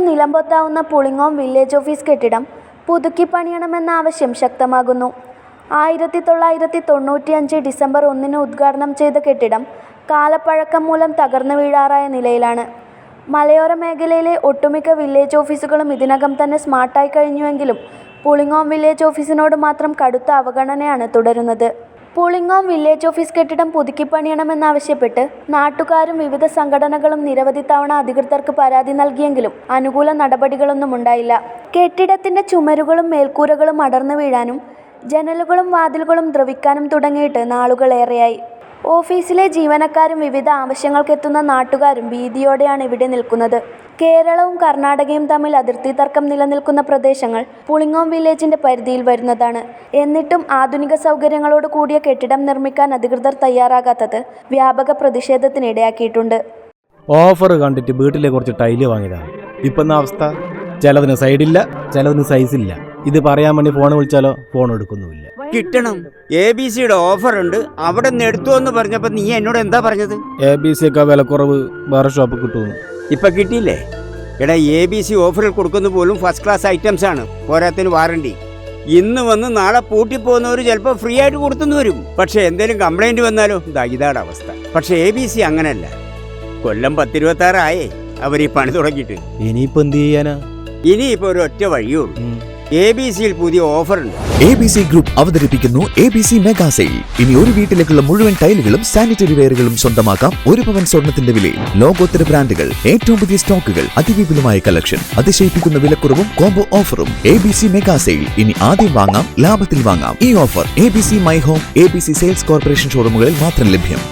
നിലംപൊത്താവുന്ന Pulingome village office കെട്ടിടം പുതുക്കിപ്പണിയണമെന്ന ആവശ്യം ശക്തമാകുന്നു. 1995 ഡിസംബർ 1 ഉദ്ഘാടനം ചെയ്ത കെട്ടിടം കാലപ്പഴക്കം മൂലം തകർന്നു വീഴാറായ നിലയിലാണ്. മലയോര മേഖലയിലെ ഒട്ടുമിക്ക വില്ലേജ് ഓഫീസുകളും ഇതിനകം തന്നെ സ്മാർട്ടായി കഴിഞ്ഞുവെങ്കിലും പുളിങ്ങോം വില്ലേജ് ഓഫീസിനോട് മാത്രം കടുത്ത അവഗണനയാണ് തുടരുന്നത്. പുളിങ്ങോം വില്ലേജ് ഓഫീസ് കെട്ടിടം പുതുക്കിപ്പണിയണമെന്നാവശ്യപ്പെട്ട് നാട്ടുകാരും വിവിധ സംഘടനകളും നിരവധി തവണ അധികൃതർക്ക് പരാതി നൽകിയെങ്കിലും അനുകൂല നടപടികളൊന്നും ഉണ്ടായില്ല. കെട്ടിടത്തിന്റെ ചുമരുകളും മേൽക്കൂരകളും അടർന്നു വീഴാനും ജനലുകളും വാതിലുകളും ദ്രവിക്കാനും തുടങ്ങിയിട്ട് നാളുകളേറെയായി. ഓഫീസിലെ ജീവനക്കാരും വിവിധ ആവശ്യങ്ങൾക്കെത്തുന്ന നാട്ടുകാരും ഭീതിയോടെയാണ് ഇവിടെ നിൽക്കുന്നത്. കേരളവും കർണാടകയും തമ്മിൽ അതിർത്തി തർക്കം നിലനിൽക്കുന്ന പ്രദേശങ്ങൾ പുളിങ്ങോം വില്ലേജിന്റെ പരിധിയിൽ വരുന്നതാണ്. എന്നിട്ടും ആധുനിക സൗകര്യങ്ങളോട് കൂടിയ കെട്ടിടം നിർമ്മിക്കാൻ അധികൃതർ തയ്യാറാകാത്തത് വ്യാപക പ്രതിഷേധത്തിനിടയാക്കിയിട്ടുണ്ട്. ഓഫർ കണ്ടിട്ട് വീട്ടിലെ കുറച്ച് ടൈല് വാങ്ങിയതാണ്. ഇപ്പം അവസ്ഥ ചിലതിന് സൈഡില്ല, ചിലതിന് സൈസില്ല. ഇത് പറയാൻ വേണ്ടി ഫോൺ വിളിച്ചാലോ ഫോൺ എടുക്കുന്നുമില്ല. കിട്ടണം. ABC-യുടെ ഓഫർ ഉണ്ട്, അവിടെ നിന്ന് എടുത്തു എന്ന് പറഞ്ഞപ്പോ നീ എന്നോട് എന്താ പറഞ്ഞത്? ABC ഒക്കെ വിലക്കുറവ് വേറെ ഷോപ്പ് കിട്ടുമെന്ന്. ഇപ്പൊ കിട്ടിയില്ലേ? എടാ, ABC ഓഫറിൽ കൊടുക്കുന്ന പോലും ഫസ്റ്റ് ക്ലാസ് ഐറ്റംസ് ആണ്. പോരാത്തിന് വാറണ്ടി. ഇന്ന് വന്ന് നാളെ പൂട്ടിപ്പോകുന്നവർ ചിലപ്പോൾ ഫ്രീ ആയിട്ട് കൊടുത്തുനിന്ന് വരും. പക്ഷെ എന്തെങ്കിലും കംപ്ലൈന്റ് വന്നാലോ? ഇതാണ് അവസ്ഥ. പക്ഷെ ABC അങ്ങനല്ല. കൊല്ലം 10-26 ആയേ അവർ ഈ പണി തുടങ്ങിയിട്ട്. ഇനിയിപ്പോ എന്ത് ചെയ്യാനാ? ഇനിയിപ്പോ ഒരു ഒറ്റ വഴിയുള്ളൂ. ABC-യിൽ പുതിയ ഓഫർ ഉണ്ട്. ABC ഗ്രൂപ്പ് അവതരിപ്പിക്കുന്നു ABC മെഗാ സെയിൽ. ഇനി ഒരു വീട്ടിലേക്കുള്ള മുഴുവൻ ടൈലുകളും സാനിറ്ററി വെയറുകളും സ്വന്തമാക്കാം 1 പവൻ സ്വർണത്തിന്റെ വിലയിൽ. ലോകോത്തര ബ്രാൻഡുകൾ, ഏറ്റവും പുതിയ സ്റ്റോക്കുകൾ, അതിവിപുലമായ കളക്ഷൻ, അതിശയിപ്പിക്കുന്ന വിലക്കുറവും കോംബോ ഓഫറും. ABC mega sale. ഇനി ആദ്യം വാങ്ങാം, ലാഭത്തിൽ വാങ്ങാം. ഈ offer ABC my home, ABC sales corporation ഷോറൂമുകളിൽ മാത്രം ലഭ്യം.